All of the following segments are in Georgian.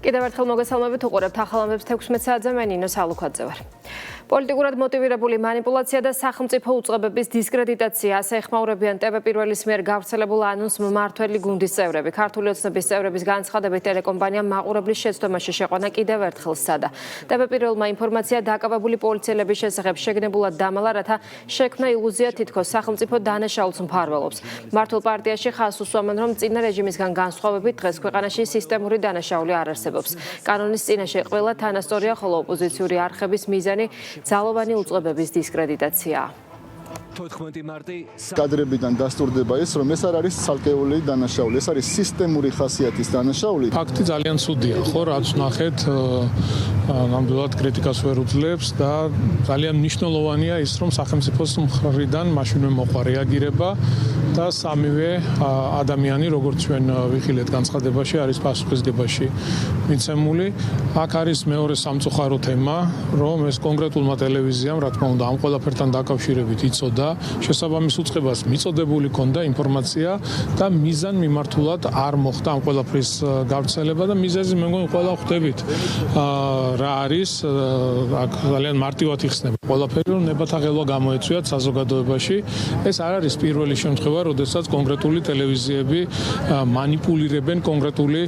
კიდევ ერთხელ მოგესალმებით, უყურებთ ახალ ამბებს 16 საათზე, მე ნინო სალუქვაძე ვარ. პოლიტიკურად მოტივირებული манипуляცია და სახელმწიფო უწყებების დისკრედიტაცია ასე ეხმაურებიან ტევ პირველის მიერ გავრცელებულ ანონს მმართველი გუნდის წევრები. ქართული ოცნების წევრების განცხადებით ტელეკომპანიამ მაყურებლის შეცდომაში შეყვანა კიდევ ერთხელ სცადა. ტევ პირველმა ინფორმაცია დაკავებული პოლიციელების შესახებ შეგნებულად დამალა, რათა შექმნა ილუზია თითქოს სახელმწიფო დანაშაულს მფარველობს. მართულ პარტიაში ხაზს უსვამენ, რომ წინა რეჟიმისგან განსხვავებით დღეს ქვეყანაში სისტემური დანაშაული არ არსებობს. კანონის წინაშე ყველა თანასწორია, ხოლო ოპოზიციური არხების მიზანი ძალოვანი უწყებების დისკრედიტაციაა. 14 მარტი კადრებიდან დასტურდება ის, რომ ეს არ არის ცალკეული დანაშაული, ეს არის სისტემური ხასიათის დანაშაული. ფაქტი ძალიან ცუდია, ხო, რაც ნახეთ, ნამდვილად კრიტიკას ვერ უძლებს და ძალიან მნიშვნელოვანია ის, რომ სახელმწიფოს მხრიდან მაშინვე მოყვა რეაგირება და სამივე ადამიანი, როგორც ჩვენ ვიხილეთ განცხადებაში, არის პასუხისგებაში მიცემული. აქ არის მეორე სამწუხარო თემა, რომ ეს კონკრეტულმა ტელევიზიამ, რა თქმა უნდა, ამ ყველაფერთან დაკავშირებით იცოდა შესაბამის უწყებას მიწოდებული ქონდა ინფორმაცია და მიზან მიმართულად არ მოხდა ამ ყველაფრის გავრცელება და მიზეზი მე მგონი ყველა ხვდებით რა არის აქ ძალიან მარტივად იხსნება ყველაფერი რომ ნებათაღელვა გამოეწვიათ საზოგადოებაში ეს არ არის პირველი შემთხვევა როდესაც კონკრეტული ტელევიზიები манипуლირებენ კონკრეტული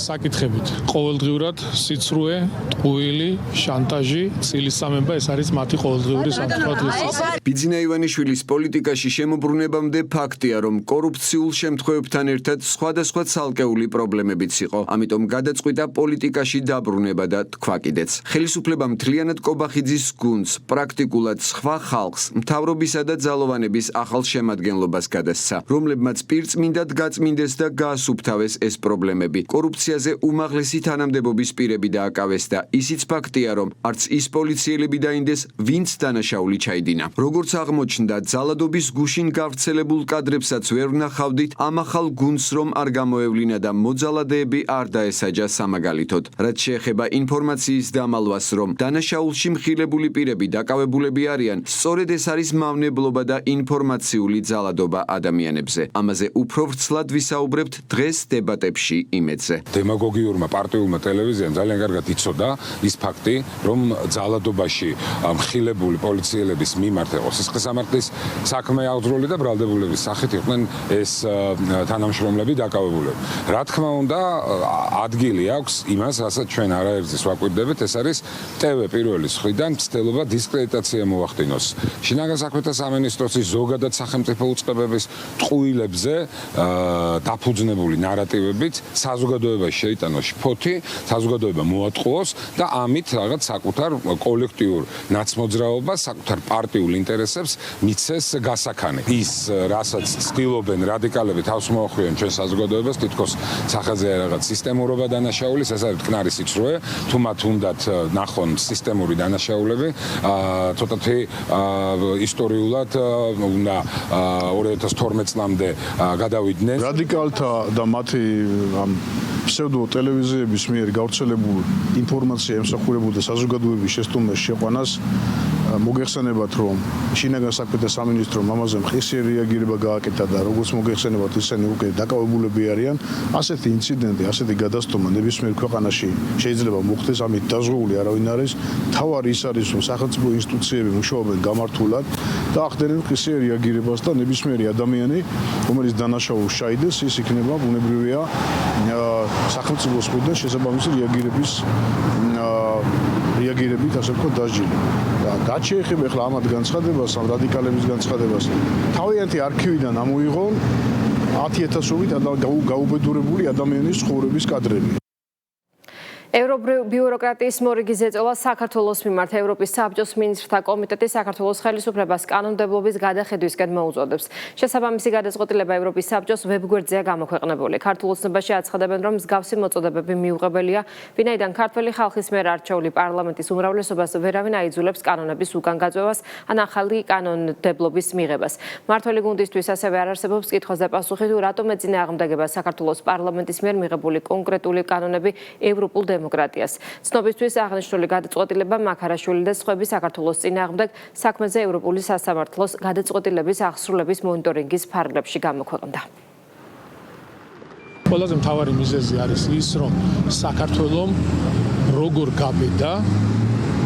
საკითხებით ყოველდღიურად სიცრუე ტყუილი შანტაჟი ცილისწამება ეს არის მათი ყოველდღიური სამწუხარო ბიძინა ივანიშვილის პოლიტიკაში შემოbrunებამდე ფაქტია, რომ კორუფციულ შემთხვევებთან ერთად სხვადასხვა ცალკეული პრობლემებიც იყო. ამიტომ გადაწყვიტა პოლიტიკაში დაბრუნება და თქვა კიდეც. ხელისუფლებამ მთლიანად კობახიძის გუნდს, პრაქტიკულად სხვა ხალხს, მთავრობისა და ძალოვანების ახალ შემადგენლობას გადასცა, რომლებმაც პირწმინდად გაწმინდეს და გაასუფთავეს ეს პრობლემები. კორუფციაზე უმაღლესი თანამდებობის პირები დააკავეს და ისიც ფაქტია, რომ არც ის პოლიციელები დაინდეს, ვინც დანაშაული ჩაიდინა. როგორც აღმოჩნდა, ძალადობის გუშინ გავრცელებულ კადრებსაც ვერ ვნახავდით ამ ახალ გუნდს რომ არ გამოევლინა და მოძალადეები არ დაესაჯა სამაგალითოდ. რაც შეეხება ინფორმაციის დამალვას, რომ დანაშაულში მხილებული პირები დაკავებულები არიან, სწორედ ეს არის მავნებლობა და ინფორმაციული ძალადობა ადამიანებზე. ამაზე უფრო ვრცლად ვისაუბრებთ დღეს დებატებში იმედზე. დემაგოგიურმა პარტიულმა ტელევიზიამ ძალიან კარგად იცოდა ის ფაქტი, რომ ძალადობაში მხილებული პოლიციელების მიმართ სისხლისამართლის საქმე აღძრული და ბრალდებულების სახით იყვნენ ეს თანამშრომლები დაკავებულები. რა თქმა უნდა, ადგილი აქვს იმას, რასაც ჩვენ არაერთს ვაკვირდებით, ეს არის ტევ პირველის მხრიდან მცდელობა დისკრედიტაცია მოახდინოს. შინაგან საქმეთა სამინისტროს ზოგადად სახელმწიფო უწყებების ტყუილებზე დაფუძნებული ნარატივებით საზოგადოებაში შეიტანოს ფოთი, საზოგადოება მოატყუოს და ამით რაღაც საკუთარ კოლექტიურ ნაცმოძრაობას, საკუთარ პარტიულ ინტერესებს მიცეს გასაქანი. ის რასაც ცდილობენ რადიკალები თავს მოახვიენ ჩვენ საზოგადოებას, თითქოს სახელზე რაღაც სისტემურობა დანაშაულის, ეს არის მტკნარი სიცრუე, თუ მათ უნდათ ნახონ სისტემური დანაშაულები, ცოტათი ისტორიულად უნდა 2012 წლამდე გადავიდნენ. რადიკალთა და მათი ამ ფსევდო ტელევიზიების მიერ გავრცელებულ ინფორმაცია ემსახურებოდა საზოგადოების შეცდომაში შეყვანას მოგეხსენებათ, რომ შინაგან საქმეთა სამინისტრომ ამაზე მხისი რეაგირება გააკეთა და როგორც მოგეხსენებათ, ისინი უკვე დაკავებულები არიან. ასეთი ინციდენტი, ასეთი გადასტომა ნებისმიერ ქვეყანაში შეიძლება მოხდეს, ამით დაზღვეული არავინ არის. თავარი ის არის, რომ სახელმწიფო ინსტიტუციები მუშაობენ გამართულად და ახდენენ მხისი რეაგირებას და ნებისმიერი ადამიანი, რომელიც დანაშაულს ჩაიდეს, ის იქნება ბუნებრივია სახელმწიფოს მხრიდან შესაბამისი რეაგირებით ასე ვთქვათ დასჯილი. რაც შეეხება ახლა ამათ განცხადებას, ამ რადიკალების განცხადებას, თავიანთი არქივიდან ამოიღონ 10,000-ობით გაუბედურებული ადამიანის ცხოვრების კადრები. ევრობიუროკრატიის მორიგი ზეწოლა საქართველოს მიმართ ევროპის საბჭოს მინისტრთა კომიტეტი საქართველოს ხელისუფლებას კანონმდებლობის გადახედვისკენ მოუწოდებს. შესაბამისი გადაწყვეტილება ევროპის საბჭოს ვებგვერდზეა გამოქვეყნებული. ქართულ ოცნებაში აცხადებენ, რომ მსგავსი მოწოდებები მიუღებელია, ვინაიდან ქართველი ხალხის მიერ არჩეული პარლამენტის უმრავლესობას ვერავინ აიძულებს კანონების უკან გაწევას ან ახალი კანონმდებლობის მიღებას. მმართველი გუნდისთვის ასევე არ არსებობს კითხვას და პასუხი, თუ რატომ ეწინააღმდეგება საქართველოს პარლამენტის მიერ მიღებული კონკრეტული კანონები ევროპულ დემოკრატიას. ცნობისთვის აღნიშნული გადაწყვეტილება მაქარაშვილი და სხვები საქართველოს წინააღმდეგ საქმეზე ევროპული სასამართლოს გადაწყვეტილების აღსრულების მონიტორინგის ფარგლებში გამოქვეყნდა. ყველაზე მთავარი მიზეზი არის ის, რომ საქართველომ როგორ გაბედა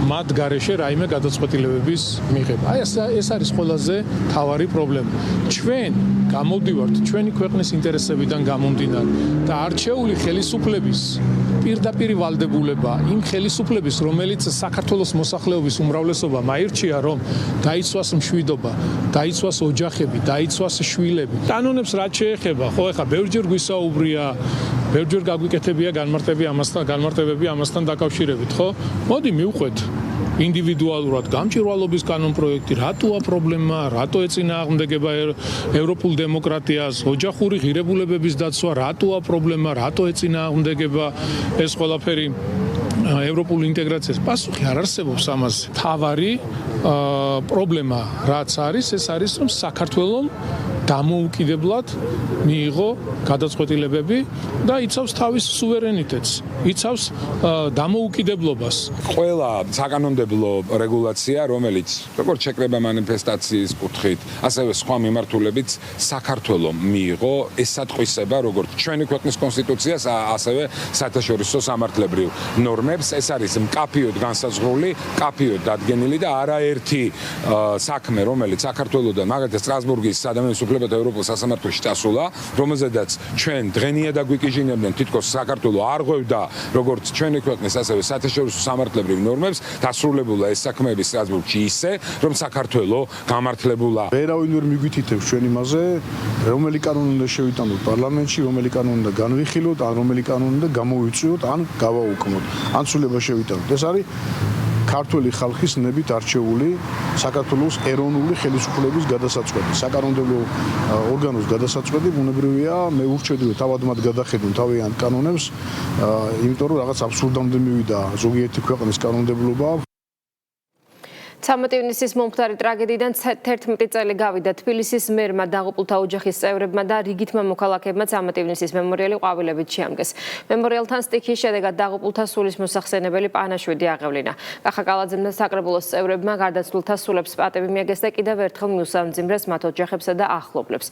მათ გარეშე რაიმე გადაწყვეტილებების მიღება. აი ეს არის ყველაზე მთავარი პრობლემა. ჩვენ გამოვდივართ ჩვენი ქვეყნის ინტერესებიდან გამომდინარე და არჩეული ხელისუფლების პირდაპირ ვალდებულება იმ ხელისუფლების, რომელიც საქართველოს მოსახლეობის უმრავლესობამ აირჩია, რომ დაიცვას მშვიდობა, დაიცვას ოჯახები, დაიცვას შვილები. კანონებს რაც შეეხება, ხო ეხა ბევრჯერ გვისაუბრია, ბევრჯერ გაგვიკეთებია განმარტებები ამასთან დაკავშირებით, ხო? მოდი მივყვეთ ინდივიდუალურად გამჭირვალობის კანონპროექტი, რატოა პრობლემა, რატო ეწინააღმდეგება ევროპულ დემოკრატიას, ოჯახური ღირებულებების დაცვა, რატოა პრობლემა, რატო ეწინააღმდეგება ეს ყველაფერი ევროპულ ინტეგრაციას. პასუხი არ არსებობს ამაზე. თავარი პრობლემა რაც არის, ეს არის, რომ საქართველოს დამოუკიდებლად მიიღო გადაწყვეტილებები და იცავს თავის სუვერენიტეტს, იცავს დამოუკიდებლობას. ყველა საკანონმდებლო რეგულაცია, რომელიც როგორც შეკრება მანიფესტაციის კუთხით, ასევე სხვა მიმართულებით საქართველოს მიიღო ეს სატყვისება, როგორც ჩვენი ქვეყნის კონსტიტუციას, ასევე საერთაშორისო სამართლებრივ ნორმებს. ეს არის მკაფიოდ განსაზღვრული, მკაფიოდ დადგენილი და არაერთი საქმე, რომელიც საქართველოსთან, მაგალითად სტრასბურგის ადამიანის უფლებათა ევროპულ სასამართლოში წასულა, რომელზედაც ჩვენ დღენიად აგვიკიჟინებდნენ, თითქოს საქართველოს არ ღვევდა როგორც ჩვენი ქვეყნის, ასევე საერთაშორისო სამართლებრივ ნორმებს, დასრულებულა ეს საქმეები სტრასბურგში ისე, რომ საქართველოს გამართლებულა. ვერავინ ვერ მიგვითითებს ჩვენ იმაზე, რომელი კანონი უნდა შევიტანოთ პარლამენტში, რომელი კანონი უნდა განვიხილოთ, ან რომელი კანონი უნდა გამოვიწვიოთ, ან გავაუქმოთ, ან სულება შევიტანოთ. ეს არის ქართული ხალხის ნებით არჩეული საქართველოს ეროვნული ხელისუფლების გადასაწყვეტი. საკანონმდებლო ორგანოს გადასაწყვეტი ბუნებრივია, მე ურჩევდი თავად მათ გადახედონ თავიანთ კანონებს, იმიტომ რომ რაღაც აბსურდამდე მივიდა ზოგიერთი ქვეყნის კანონმდებლობა. 13 ივნისის მომხდარი ტრაგედიიდან 11 წელი გავიდა. თბილისის მერმა, დაღუპულთა ოჯახის წევრებმა და რიგითმა მოქალაქეებმა 13 ივნისის მემორიალი ყვავილებით შეამგეს. მემორიალთან სტიქის შედეგად დაღუპულთა სულის მოსახსენებელი პანაშვიდი აღევლინა. კახა კალაძემ და საკრებულოს წევრებმა გარდაცვლილთა სულებს პატივი მიაგეს და კიდევ ერთხელ მიუსამძიმრეს მათ ოჯახებსა და ახლობლებს.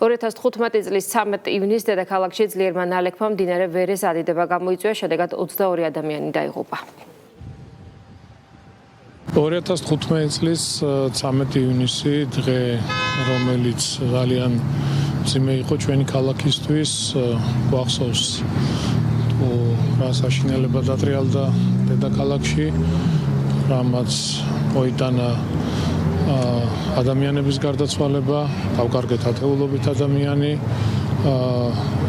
2015 წლის 13 ივნისს დედაქალაქში ძლიერმა ნალექმა მდინარე ვერეს ადიდება გამოიწვია, შედეგად 22 ადამიანი დაიღუპა. 2015 წლის 13 ივნისი დღე, რომელიც ძალიან მძიმე იყო ჩვენი ქალაქისთვის, გვახსოვს თუ რა საშინელება დატრიალდა დედაქალაქში, რამაც მოიტანა ადამიანების გარდაცვალება, დავკარგეთ ათეულობით ადამიანი,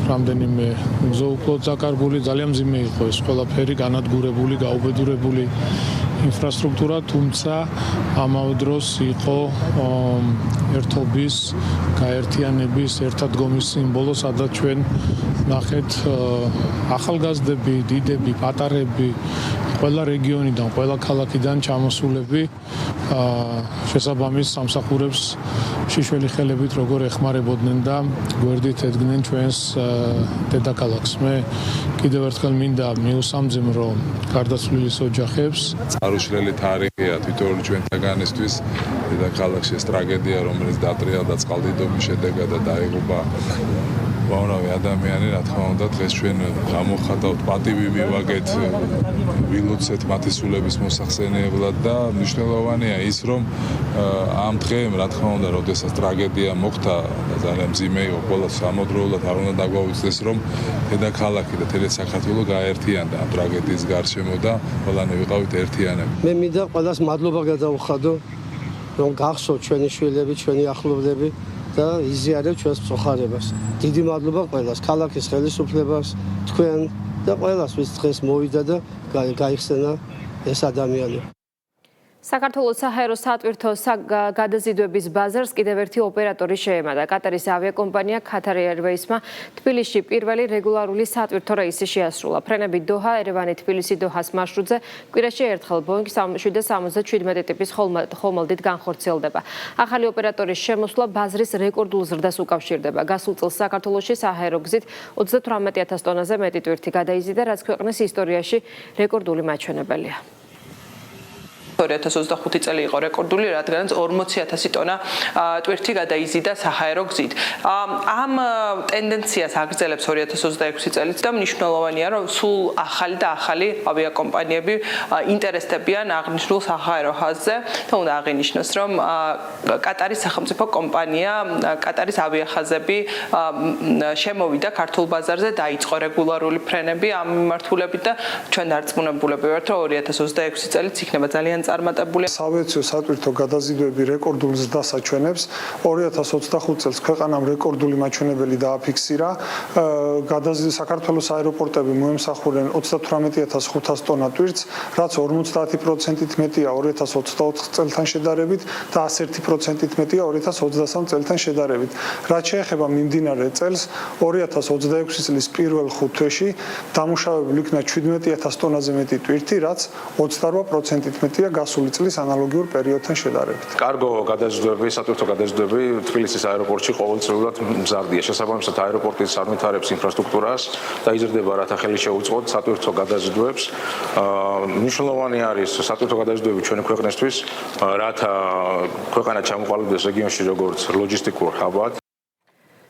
რამდენიმე მგზავრულად დაკარგული, ძალიან მძიმე იყო ეს ყველაფერი, განადგურებული, გაუბედურებული ინფრასტრუქტურა, თუმცა ამავე დროს იყო ერთობის, გაერთიანების, ერთადგომის სიმბოლო, სადაც ჩვენ ნახეთ ახალგაზრდები, დიდები, პატარები, ყველა რეგიონიდან, ყველა ქალაქიდან ჩამოსულები შესაბამის სამსახურებს შიშველი ხელებით როგორ ეხმარებოდნენ და გვერდით ედგნენ ჩვენს დედაქალაქს. მე კიდევ ერთხელ მინდა მიუსამძიმრო გარდაცვლილის ოჯახებს. წარუშლელი თარიღია თითოეული ჩვენთაგანისთვის დედაქალაქში ეს ტრაგედია, რომელიც დატრიალდა წყალდიდობის შედეგად და დაიღუპა უამრავი ადამიანი, რა თქმა უნდა, დღეს ჩვენ გამოვხატავთ, პატივი მივაგეთ, ვილოცეთ მათი სულების მოსახსენებლად და მნიშვნელოვანია ის, რომ ამ დღემ, რა თქმა უნდა, როდესაც ტრაგედია მოხდა და ძალიან მძიმე იყო, ყველა სამოდროულად არ უნდა დაგვაუწყდეს, რომ დედაქალაქი და თელე საქართველო გაერთიანდა ამ ტრაგედიის გარშემო და ყველანი ვიყავით ერთიანები. მე მინდა ყველას მადლობა გადავუხადო, რომ გახსოვთ ჩვენი შვილები, ჩვენი ახლობლები და იზიარებ ჩვენს მწუხარებას. დიდი მადლობა ყველას, ქალაქის ხელისუფლებას, თქვენ და ყველას, ვის დღეს მოვიდა და გაიხსენა ეს ადამიანი. საქართველოს საჰაერო სატვირთო გადაზიდვების ბაზარს კიდევ ერთი ოპერატორი შეემატა. კატარის ავიაკომპანია Qatar Airways-მა თბილისში პირველი რეგულარული სატვირთო რეისი შეასრულა. ფრენები დოჰა, ერევანი, თბილისი, დოჰას მარშრუტზე კვირაში ერთხელ Boeing 777 ტიპის ხომალდით განხორციელდება. ახალი ოპერატორის შემოსვლა ბაზრის რეკორდულ ზრდას უკავშირდება. გასულ წელს საქართველოში საჰაერო გზით 38,000 ტონაზე მეტი თვირთი გადაიზიდა, რაც ქვეყნის ისტორიაში რეკორდული მაჩვენებელია. 2025 წელი იყო რეკორდული, რადგანაც 40,000 ტონა ტვირთი გადაიზიდა საჰაერო გზით. ამ ტენდენციას აგრძელებს 2026 წელიც და მნიშვნელოვანია, რომ სულ ახალი და ახალი ავიაკომპანიები ინტერესდებიან აღნიშნულ საჰაერო ხაზზე. და უნდა აღინიშნოს, რომ კატარის სახელმწიფო კომპანია, კატარის ავიახაზები შემოვიდა ქართულ ბაზარზე, დაიწყო რეგულარული ფრენები ამ მიმართულებით და ჩვენ დარწმუნებულები ვართ, რომ 2026 წელიც იქნება ძალიან წარმატებული. სავიაციო სატვირთო გადაზიდვები რეკორდულ ზრდას აჩვენებს. 2025 წელს ქვეყანამ რეკორდული მაჩვენებელი დააფიქსირა. საქართველოს აეროპორტები მოემსახურեն 38,500 ტონა ტვირთს, რაც 50%-ით მეტია 2024 წელთან შედარებით და 101%-ით მეტია 2023 წელთან შედარებით. რაც შეეხება მიმდინარე წელს, 2026 წლის პირველ 5 თვეში დამუშავებული იქნა 17,000 ტონაზე მეტი ტვირთი, რაც 28%-ით მეტია გასული წლის ანალოგიურ პერიოდთან შედარებით. კარგო გადაზიდვები, სატვირთო გადაზიდვები თბილისის აეროპორტში ყოველწლიურად მზარდია. შესაბამისად, აეროპორტი წარმითარებს ინფრასტრუქტურას და იზრდება, რათა ხელი შეუწყოთ სატვირთო გადაზიდვებს. მნიშვნელოვანი არის სატვირთო გადაზიდვები ჩვენი ქვეყნისთვის, რათა ქვეყანა ჩამოყალიბდეს რეგიონში როგორც ლოჯისტიკურ ჰაბად.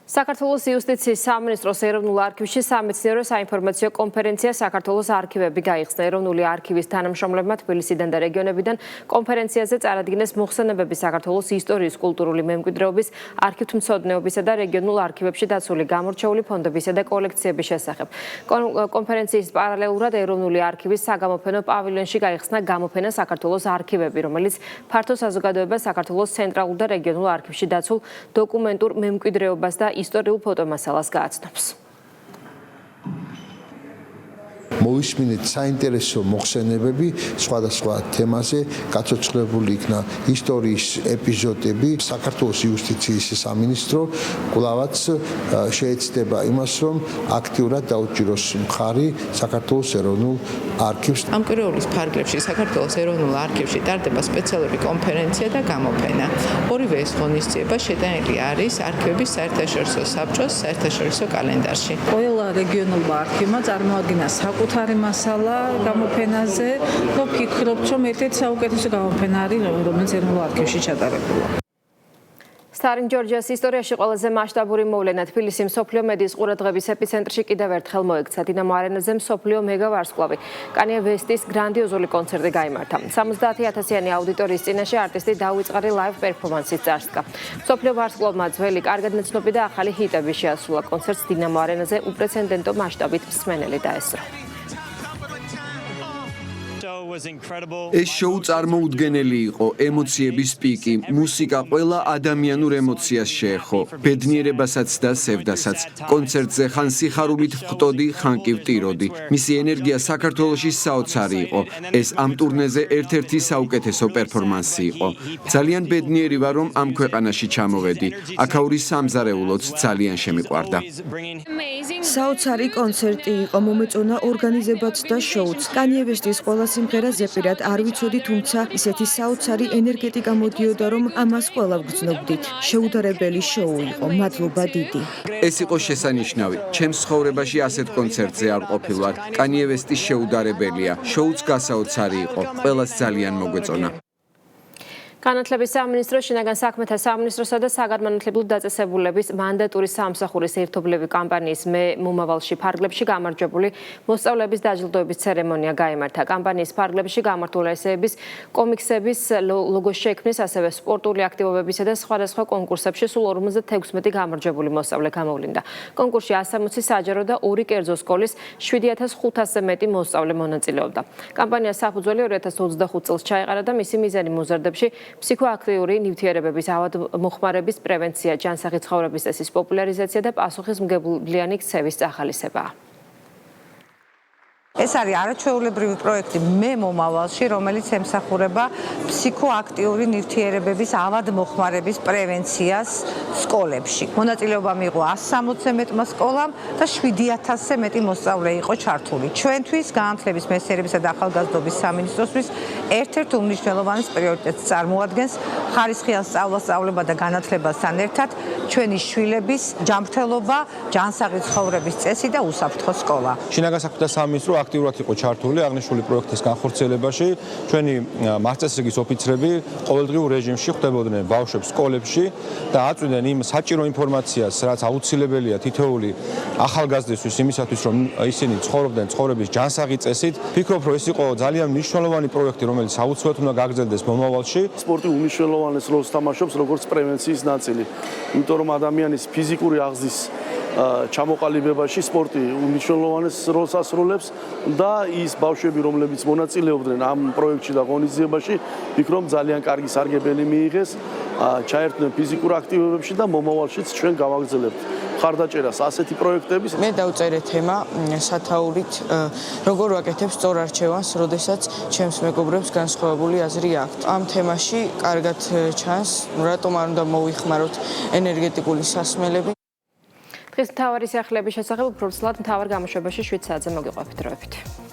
საქართველოს იუსტიციის სამინისტროს ეროვნულ არქივში სამეცნიერო საინფორმაციო კონფერენცია საქართველოს არქივები გაიხსნა. ეროვნული არქივის თანამშრომლებმა თბილისიდან და რეგიონებიდან კონფერენციაზე წარადგინეს მოხსენებები საქართველოს ისტორიის, კულტურული მემკვიდრეობის, არქივთმცოდნეობისა და რეგიონულ არქივებში დაცული გამორჩეული ფონდებისა და კოლექციების შესახებ. კონფერენციის პარალელურად ეროვნული არქივის საგამოფენო პავილიონში გაიხსნა გამოფენა საქართველოს არქივები, რომელიც ფართო საზოგადოებას საქართველოს ცენტრალურ და რეგიონულ არქივში დაცულ დოკუმენტურ მემკვიდრეობას და ისტორიულ ფოტომასალას გააცნობს. მოვისმინეთ საინტერესო მოხსენებები სხვადასხვა თემაზე, გაცოცხლებული იქნა ისტორიის ეპიზოდები. საქართველოს იუსტიციის სამინისტრო კვლავაც შეეცდება იმას, რომ აქტიურად დაუჭიროს მხარი საქართველოს ეროვნულ არქივს. ამ კვირეულის ფარგლებში საქართველოს ეროვნულ არქივში ტარდება სპეციალური კონფერენცია და გამოფენა. ორივე ეს ღონისძიება შეტანილი არის არქივების საერთაშორისო საბჭოს საერთაშორისო კალენდარში. ყველა რეგიონულმა არქივმა წარმოადგინა საკუთარი მასალა გამოფენაზე და ვფიქრობ, რომ ერთ-ერთი საუკეთესო გამოფენა არის, რომელიც ეროვნულ არქივში ჩატარებულა. სტარინგ ჯორჯიას ისტორიაში ყველაზე მასშტაბური მოვლენა თბილისი მსოფლიო მედიის ყურადღების ეპიცენტრში კიდევ ერთხელ მოექცა. დინამო არენაზე მსოფლიო მეგა ვარსკვლავი კანიე ვესტის გრანდიოზული კონცერტი გაიმართა. 70,000-იანი აუდიტორიის წინაშე არტისტი დაუწყარი ლაივ პერფორმანსით წარსდგა. მსოფლიო ვარსკვლავმა ძველი, კარგად ნაცნობი და ახალი ჰიტები შეასრულა. კონცერტს დინამო არენაზე უპრეცედენტო მასშტაბით მსმენელი დაესწრო. ეს შოუ წარმოუდგენელი იყო, ემოციების პიკი, მუსიკა ყველა ადამიანურ ემოციას შეეხო, ბედნიერებასაც და სევდასაც. კონცერტზე ხან სიხარულით ვხტოდი, ხან კი ვტიროდი. მისი ენერგია საქართველოში საოცარი იყო. ეს ამ ტურნეზე ერთ-ერთი საუკეთესო პერფორმანსი იყო. ძალიან ბედნიერი ვარ, რომ ამ ქვეყანაში ჩამოვედი. აქაური სამზარეულოც ძალიან შემიყვარდა. საოცარი კონცერტი იყო, მომეწონა ორგანიზებაც და შოუც. კანიე ვესტის ყველა სიმღერა ზეპირად არ ვიცოდი, თუმცა ისეთი საოცარი ენერგეტიკა მოდიოდა, რომ ამას ყველა ვგრძნობდით. შეუდარებელი შოუ იყო, მადლობა დიდი. ეს იყო შესანიშნავი. ჩემს ცხოვრებაში ასეთ კონცერტზე არ ყოფილვარ. კანიე ვესტი შეუდარებელია. შოუც გასაოცარი იყო. ყველას ძალიან მოგვეწონა. განათლების სამინისტრო, შინაგან საქმეთა სამინისტროსა და საგანმანათლებლო დაწესებულების მანდატური სამსახურის ერთობლივი კამპანიის მე მომავალში ფარგლებში გამარჯვებული მოსწავლეების დაჯილდოების ცერემონია გაიმართა. კამპანიის ფარგლებში გამართულ ესეების, კომიქსების, ლოგოს შექმნის, ასევე სპორტული აქტივობებისა და სხვადასხვა კონკურსებში სულ 56 გამარჯვებული მოსწავლე გამოვლინდა. კონკურსში 160 საჯარო და 2 კერძო სკოლის 7500-ზე მეტი მოსწავლე მონაწილეობდა. კამპანიას საფუძველი 2025 წელს ჩაეყარა და მისი მიზანი მოზარდებში ფსიქოაქტიური ნივთიერებების ავადმოხმარების პრევენცია, ჯანსაღი ცხოვრების წესის პოპულარიზაცია და პასუხისმგებლიანი ქცევის წახალისებაა. ეს არის არაჩვეულებრივი პროექტი მე მომავალში, რომელიც ემსახურება ფსიქოაქტიური ნივთიერებების ავადმოხმარების პრევენციას სკოლებში. მონაწილეობა მიიღო 160-ზე მეტმა სკოლამ და 7000-ზე მეტი მოსწავლე იყო ჩართული. ჩვენთვის განათლების, მეცნიერებისა და ახალგაზრდობის სამინისტროსთვის ერთ-ერთ უმნიშვნელოვანეს პრიორიტეტს წარმოადგენს ხარისხიან სწავლება და განათლებასთან ერთად ჩვენი შვილების ჯანმრთელობა, ჯანსაღი ცხოვრების წესი და უსაფრთხო სკოლა. შინაგან საქმეთა სამინისტრო აქტიურად იყო ჩართული აღნიშნული პროექტის განხორციელებაში. ჩვენი მასწავლებლების ოფიცრები ყოველდღიურ რეჟიმში ხვდებოდნენ ბავშვებს სკოლებში და აწვდიდნენ იმ საჭირო ინფორმაციას, რაც აუცილებელია თითოეული ახალგაზრდისთვის იმისათვის, რომ ისინი ცხოვრობდნენ ცხოვრების ჯანსაღი წესით. ფიქრობ, რომ ეს იყო ძალიან მნიშვნელოვანი პროექტი, რომელიც აუცილებლად უნდა გაგრძელდეს მომავალში. სპორტი უმნიშვნელოვანეს როლს თამაშობს როგორც პრევენციის ნაწილი. იმიტომ რომ ადამიანის ფიზიკური აღზის ჩამოყალიბებაში სპორტი უმნიშვნელოვანეს როლს ასრულებს და ის ბავშვები, რომლებიც მონაწილეობდნენ ამ პროექტში და ღონისძიებაში, ვფიქრობ ძალიან კარგი სარგებელი მიიღეს, ჩაერთნენ ფიზიკურ აქტივობებში და მომავალშიც ჩვენ გავაგრძელებთ ხარდაჭერას ასეთი პროექტების. მე დავწერე თემა სათაურით როგორ ვაკეთებ სწორ არჩევანს, როდესაც ჩემს მეგობრებს განსხვავებული აზრი აქვთ. ამ თემაში კარგად ჩანს, რატომ არ უნდა მოვიხმაროთ ენერგეტიკული სასმელები. დღეს მთავარი სიახლეების შესახებ უფრო ცალად მთავარ გამოშვებაში 7 საათზე მოგიყვებით დროებით.